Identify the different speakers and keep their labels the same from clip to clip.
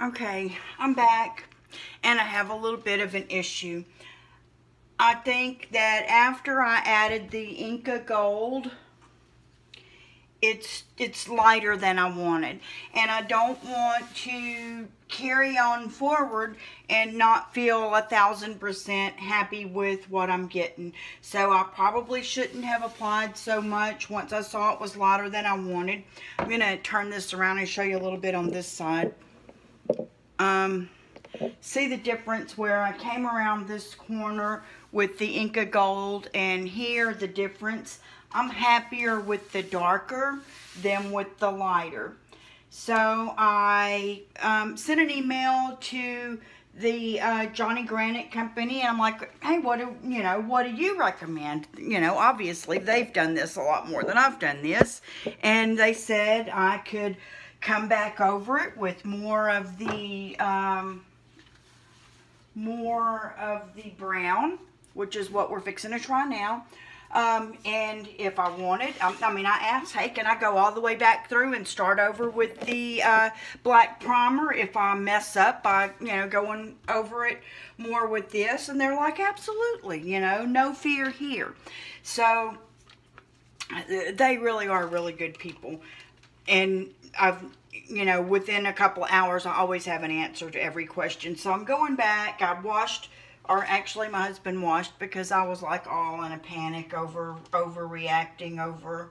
Speaker 1: Okay, I'm back, and I have a little bit of an issue. I think that after I added the Inca Gold, it's lighter than I wanted, and I don't want to carry on forward and not feel 1000% happy with what I'm getting. So I probably shouldn't have applied so much once I saw it was lighter than I wanted. I'm going to turn this around and show you a little bit on this side. See the difference where I came around this corner with the Inca Gold, and here the difference. I'm happier with the darker than with the lighter. So I sent an email to the Giana Granite company, and I'm like, hey, what do you recommend? You know, obviously they've done this a lot more than I've done this, and they said I could come back over it with more of the brown, which is what we're fixing to try now. And if I wanted, I mean, I asked, hey, can I go all the way back through and start over with the black primer if I mess up by, going over it more with this? And they're like, absolutely, no fear here. So they really are really good people. And I've, within a couple of hours, I always have an answer to every question. So I'm going back. I washed, or actually my husband washed, because I was like all in a panic overreacting over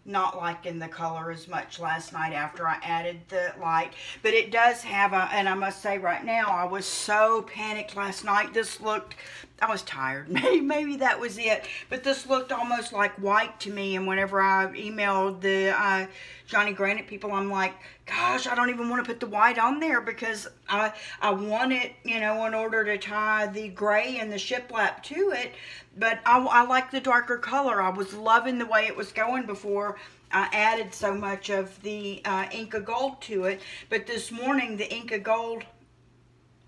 Speaker 1: not liking the color as much last night after I added the light. But it does have a, and I must say right now, I was so panicked last night. This looked, I was tired. Maybe that was it. But this looked almost like white to me. And whenever I emailed the Giani Granite people, I'm like, gosh, I don't even want to put the white on there, because I want it, in order to tie the gray and the shiplap to it. But I like the darker color. I was loving the way it was going before I added so much of the Inca Gold to it. But this morning, the Inca Gold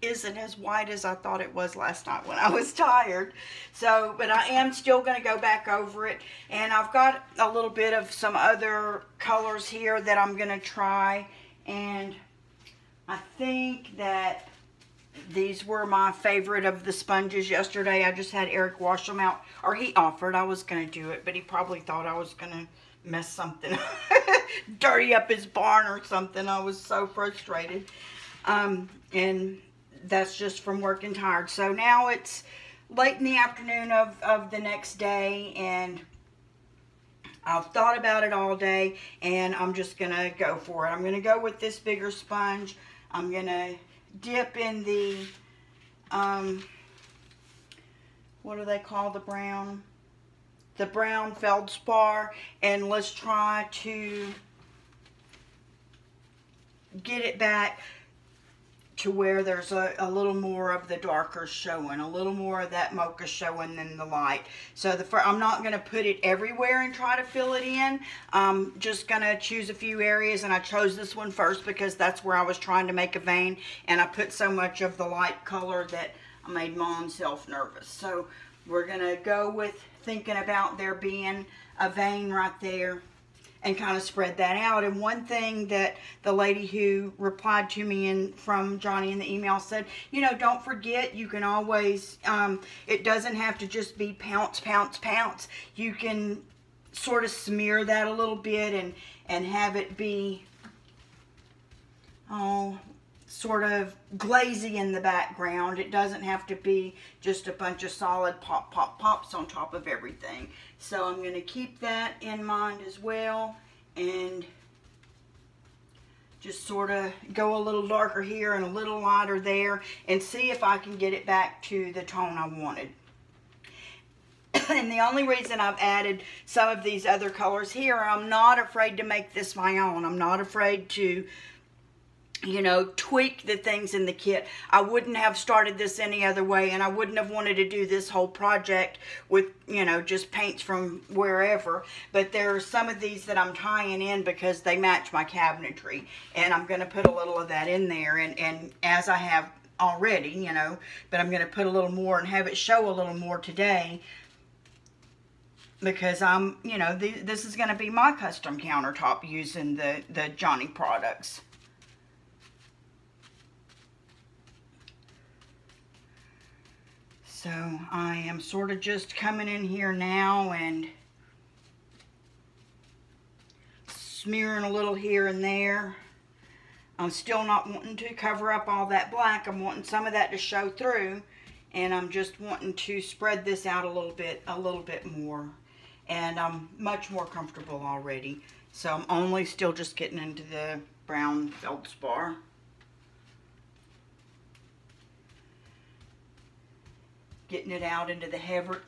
Speaker 1: isn't as white as I thought it was last night when I was tired. So, but I am still going to go back over it. And I've got a little bit of some other colors here that I'm going to try. And I think that these were my favorite of the sponges yesterday. I just had Eric wash them out, or he offered. I was going to do it, but he probably thought I was going to mess something dirty up his barn or something. I was so frustrated. And that's just from working tired. So now it's late in the afternoon of the next day, and I've thought about it all day, and I'm just going to go for it. I'm going to go with this bigger sponge. I'm going to dip in the, what do they call the brown? The brown feldspar, and let's try to get it back to where there's a little more of the darker showing, a little more of that mocha showing than the light. So I'm not going to put it everywhere and try to fill it in. I'm just going to choose a few areas, and I chose this one first because that's where I was trying to make a vein, and I put so much of the light color that I made my own self nervous. So we're going to go with thinking about there being a vein right there, and kind of spread that out. And one thing that the lady who replied to me from Giani in the email said, don't forget, you can always, it doesn't have to just be pounce, pounce, pounce. You can sort of smear that a little bit and have it be, sort of glazy in the background. It doesn't have to be just a bunch of solid pop, pop, pops on top of everything. So I'm going to keep that in mind as well, and just sort of go a little darker here and a little lighter there, and see if I can get it back to the tone I wanted. And the only reason I've added some of these other colors here, I'm not afraid to make this my own. I'm not afraid to tweak the things in the kit. I wouldn't have started this any other way, and I wouldn't have wanted to do this whole project with, just paints from wherever. But there are some of these that I'm tying in because they match my cabinetry, and I'm going to put a little of that in there, and as I have already, but I'm going to put a little more and have it show a little more today because I'm, you know, this is going to be my custom countertop using the Giani products. So I am sort of just coming in here now and smearing a little here and there. I'm still not wanting to cover up all that black. I'm wanting some of that to show through, and I'm just wanting to spread this out a little bit more. And I'm much more comfortable already. So I'm only still just getting into the brown feldspar. Getting it out into the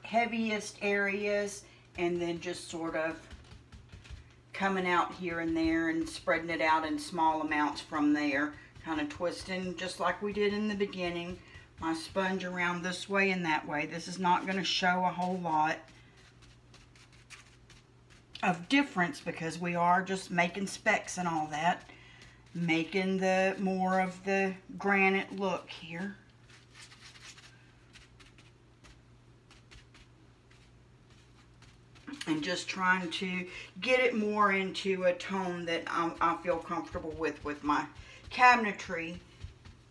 Speaker 1: heaviest areas, and then just sort of coming out here and there and spreading it out in small amounts from there. Kind of twisting just like we did in the beginning. My sponge around this way and that way. This is not going to show a whole lot of difference because we are just making specks and all that. Making the more of the granite look here. And just trying to get it more into a tone that I feel comfortable with my cabinetry,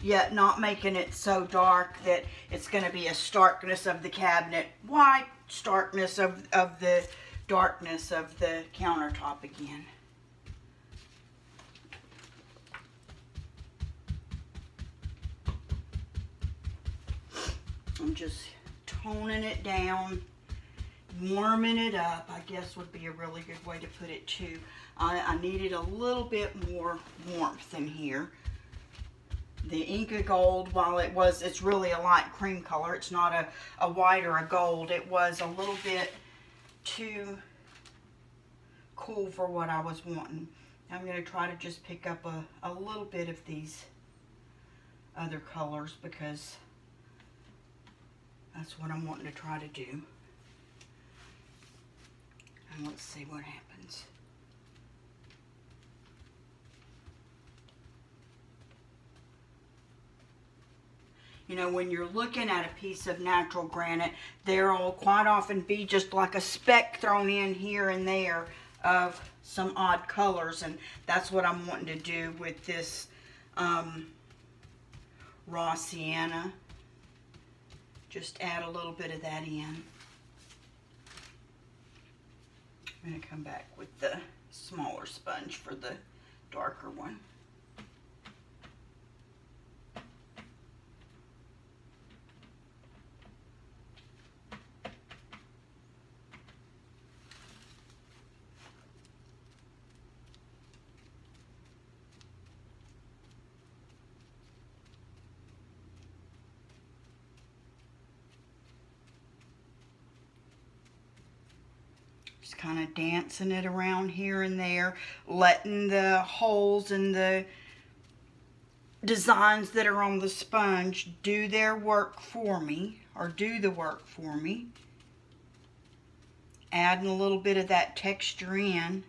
Speaker 1: yet not making it so dark that it's going to be a starkness of the cabinet, white starkness of the darkness of the countertop again. I'm just toning it down. Warming it up, I guess would be a really good way to put it too. I needed a little bit more warmth in here. The Inca Gold, while it's really a light cream color, it's not a white or a gold, it was a little bit too cool for what I was wanting. I'm going to try to just pick up a little bit of these other colors because that's what I'm wanting to try to do. And let's see what happens. You know, when you're looking at a piece of natural granite, there'll quite often be just like a speck thrown in here and there of some odd colors. And that's what I'm wanting to do with this raw sienna. Just add a little bit of that in. I'm going to come back with the smaller sponge for the darker one. Kind of dancing it around here and there, letting the holes and the designs that are on the sponge do their work for me, or do the work for me. Adding a little bit of that texture in.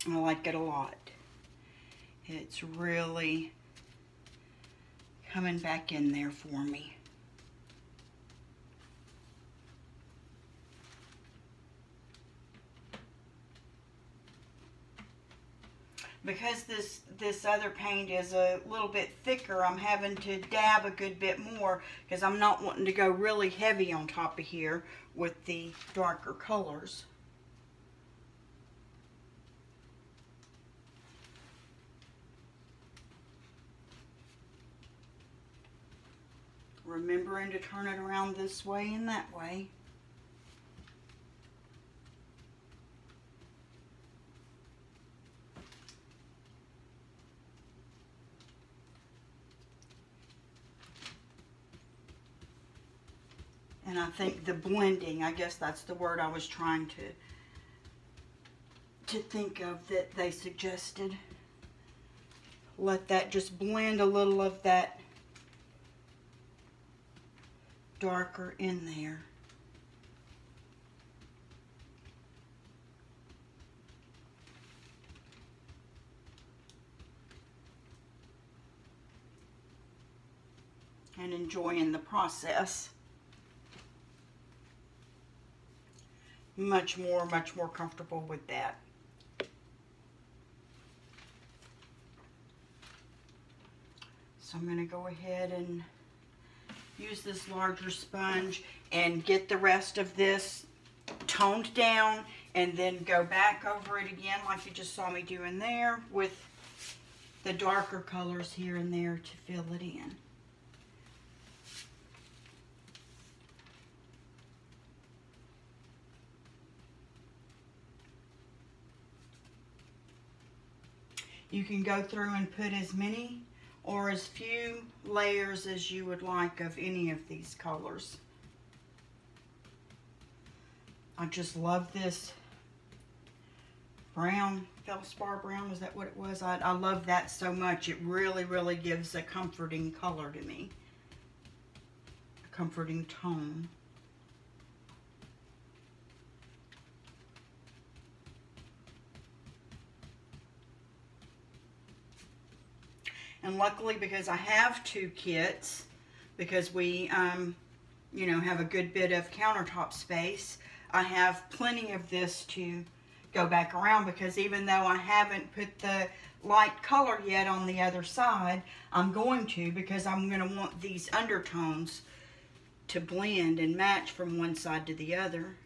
Speaker 1: I like it a lot. It's really coming back in there for me. Because this other paint is a little bit thicker, I'm having to dab a good bit more because I'm not wanting to go really heavy on top of here with the darker colors. Remembering to turn it around this way and that way. And I think the blending, I guess that's the word I was trying to think of that they suggested. Let that just blend a little of that darker in there. and enjoying the process. Much more comfortable with that. So I'm going to go ahead and use this larger sponge and get the rest of this toned down, and then go back over it again like you just saw me doing there with the darker colors here and there to fill it in. You can go through and put as many or as few layers as you would like of any of these colors. I just love this brown, feldspar brown, is that what it was? I love that so much. It really gives a comforting color to me. A comforting tone. And luckily, because I have 2 kits, because we, you know, have a good bit of countertop space, I have plenty of this to go back around, because even though I haven't put the light color yet on the other side, I'm going to, because I'm going to want these undertones to blend and match from one side to the other.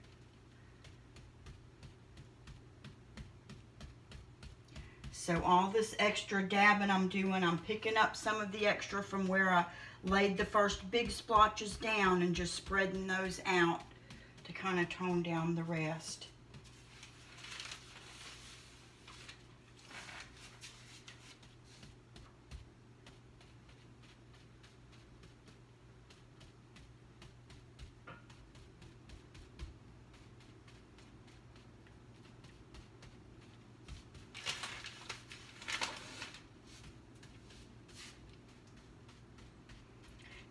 Speaker 1: So all this extra dabbing I'm doing, I'm picking up some of the extra from where I laid the first big splotches down and just spreading those out to kind of tone down the rest.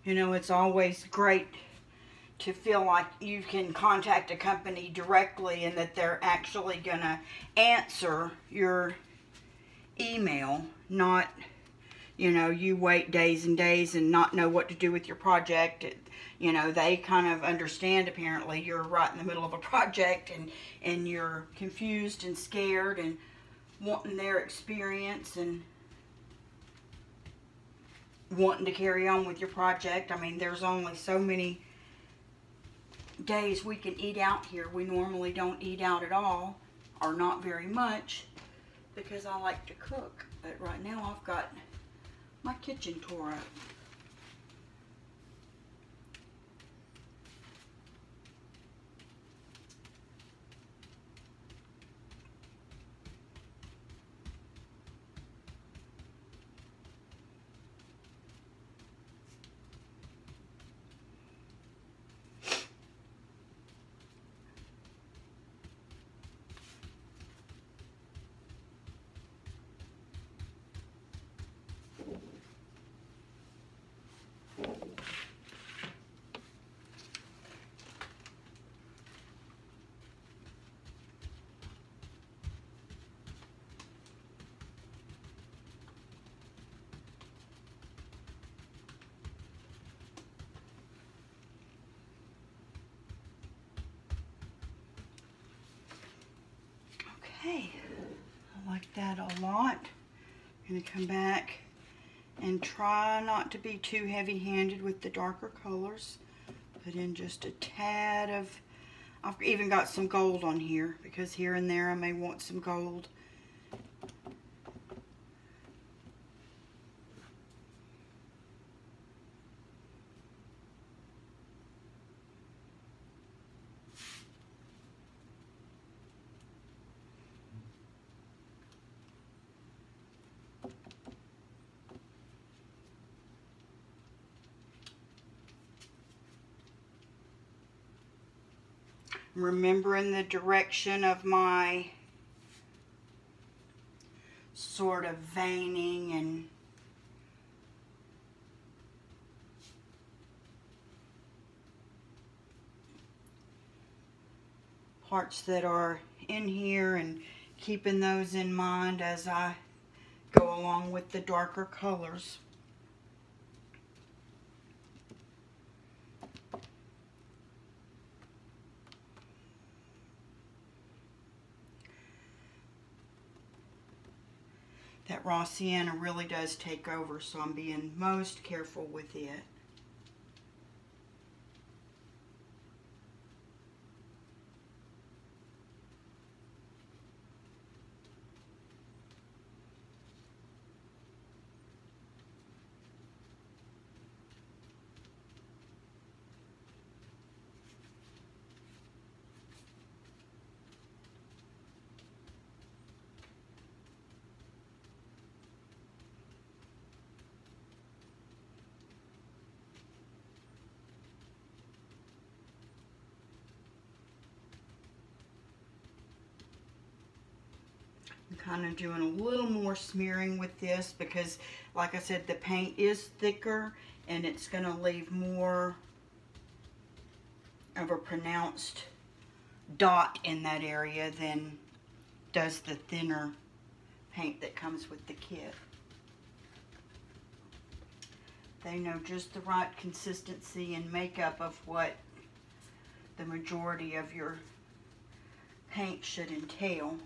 Speaker 1: You know, it's always great to feel like you can contact a company directly and that they're actually going to answer your email, not, you know, you wait days and days and not know what to do with your project. You know, they kind of understand, apparently, you're right in the middle of a project and you're confused and scared and wanting their experience and wanting to carry on with your project. I mean, there's only so many days we can eat out here. We normally don't eat out at all, or not very much, because I like to cook. But right now I've got my kitchen tore up. Okay, I like that a lot. I'm going to come back and try not to be too heavy-handed with the darker colors. Put in just a tad of, I've even got some gold on here, because here and there I may want some gold. Remembering the direction of my sort of veining and parts that are in here, and keeping those in mind as I go along with the darker colors. that raw sienna really does take over, so I'm being most careful with it. I'm kind of doing a little more smearing with this because, like I said, the paint is thicker and it's going to leave more of a pronounced dot in that area than does the thinner paint that comes with the kit. They know just the right consistency and makeup of what the majority of your paint should entail.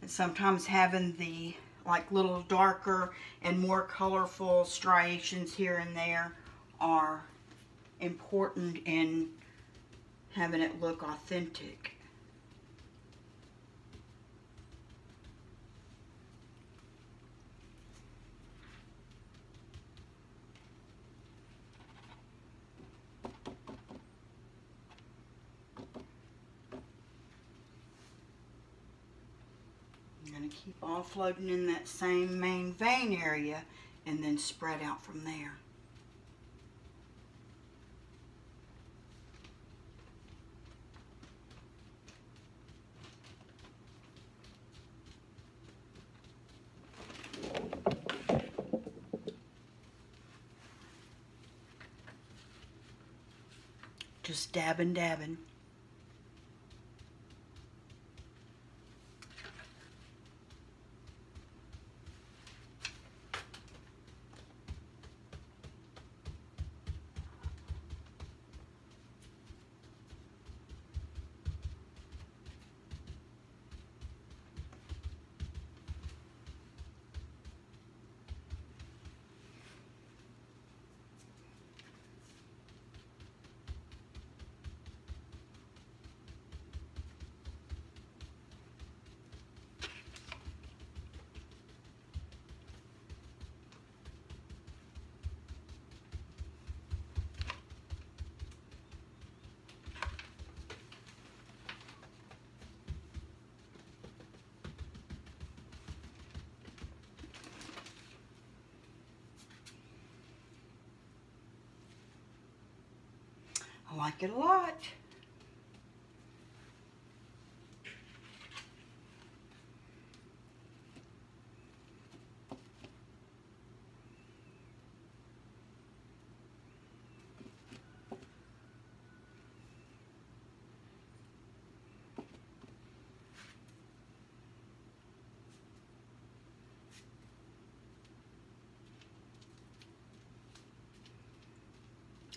Speaker 1: And sometimes having the like little darker and more colorful striations here and there are important in having it look authentic. I'm going to keep offloading in that same main vein area and then spread out from there. Just dabbing, dabbing. I like it a lot.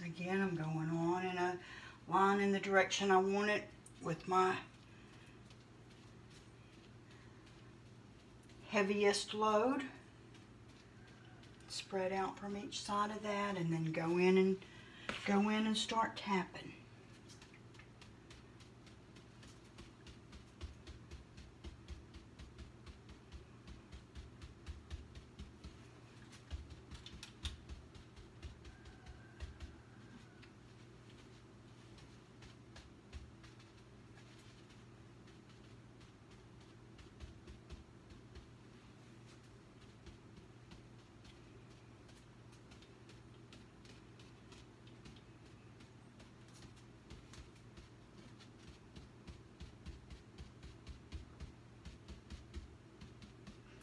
Speaker 1: Again, I'm going on in a line in the direction I want it with my heaviest load. Spread out from each side of that and then go in and start tapping.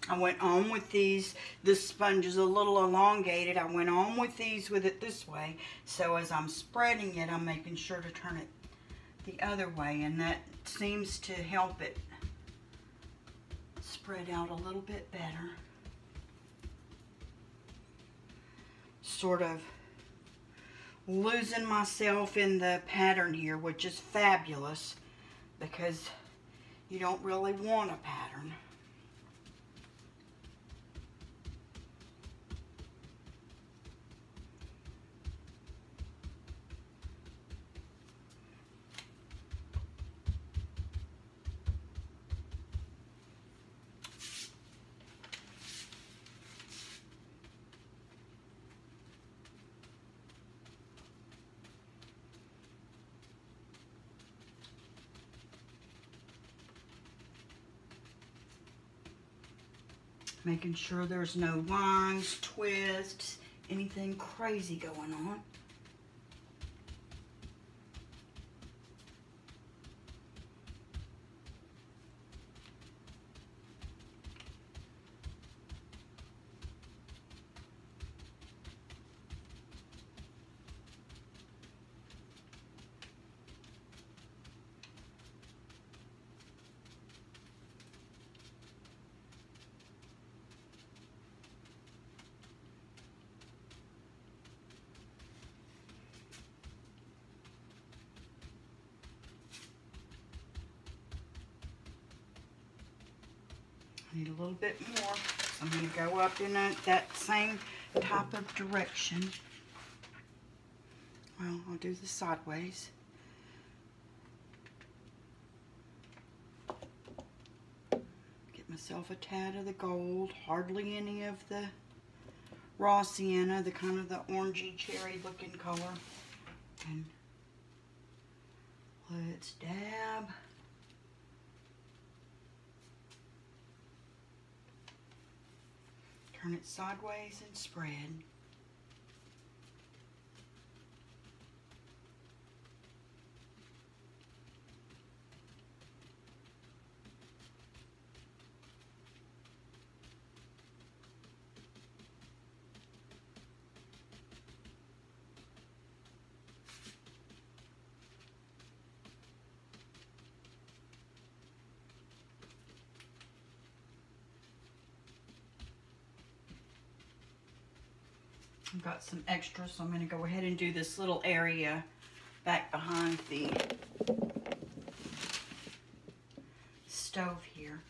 Speaker 1: I went on with these. This sponge is a little elongated. I went on with these with it this way. So as I'm spreading it, I'm making sure to turn it the other way. And that seems to help it spread out a little bit better. Sort of losing myself in the pattern here, which is fabulous because you don't really want a pattern. Making sure there's no lines, twists, anything crazy going on. I need a little bit more. So I'm going to go up in that same type of direction. Well, I'll do the sideways. Get myself a tad of the gold, hardly any of the raw sienna, the kind of the orangey cherry looking color. And let's dab. Turn it sideways and spread. I've got some extra, so I'm going to go ahead and do this little area back behind the stove here.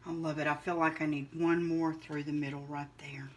Speaker 1: I love it. I feel like I need one more through the middle right there.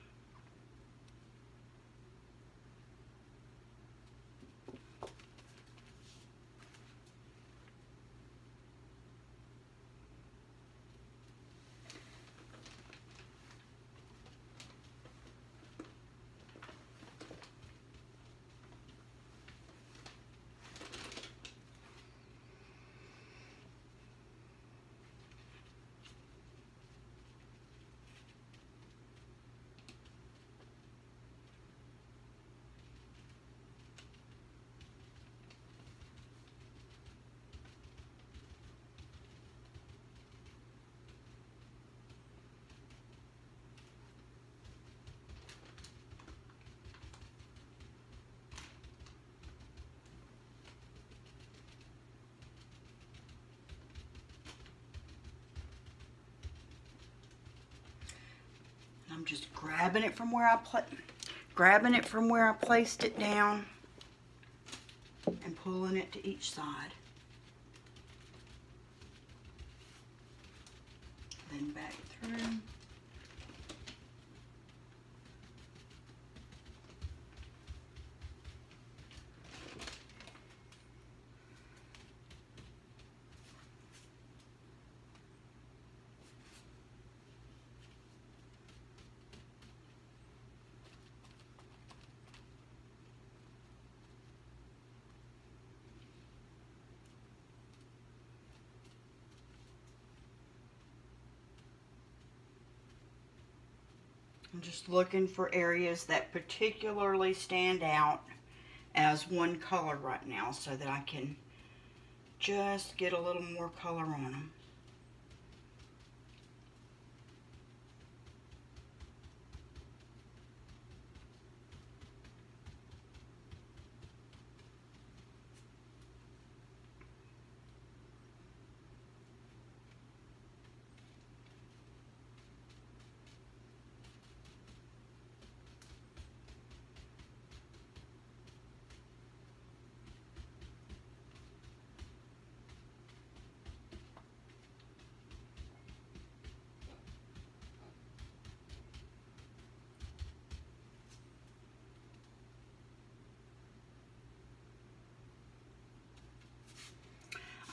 Speaker 1: I'm just grabbing it from where I placed it down and pulling it to each side. Then back through. I'm just looking for areas that particularly stand out as one color right now so that I can just get a little more color on them.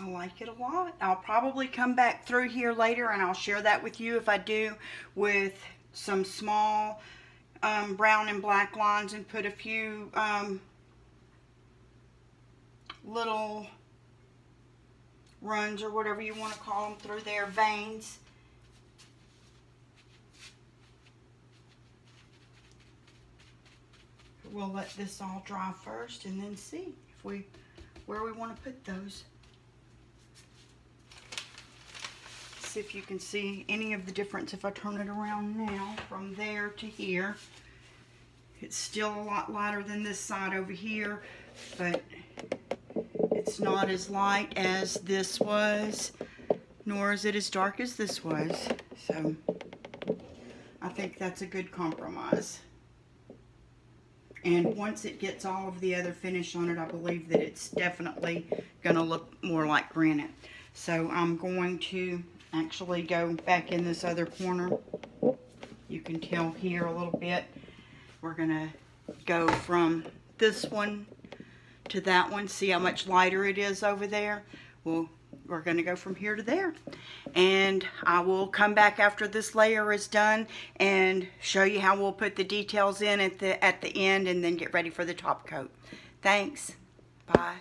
Speaker 1: I like it a lot. I'll probably come back through here later and I'll share that with you if I do, with some small brown and black lines, and put a few little runs or whatever you want to call them through their veins. We'll let this all dry first and then see if where we want to put those. See if you can see any of the difference if I turn it around now from there to here. It's still a lot lighter than this side over here, but it's not as light as this was, nor is it as dark as this was. So I think that's a good compromise. And once it gets all of the other finish on it, I believe that it's definitely going to look more like granite. So I'm going to actually go back in this other corner. You can tell here a little bit. We're going to go from this one to that one. See how much lighter it is over there? Well, we're going to go from here to there. And I will come back after this layer is done and show you how we'll put the details in at the end, and then get ready for the top coat. Thanks. Bye.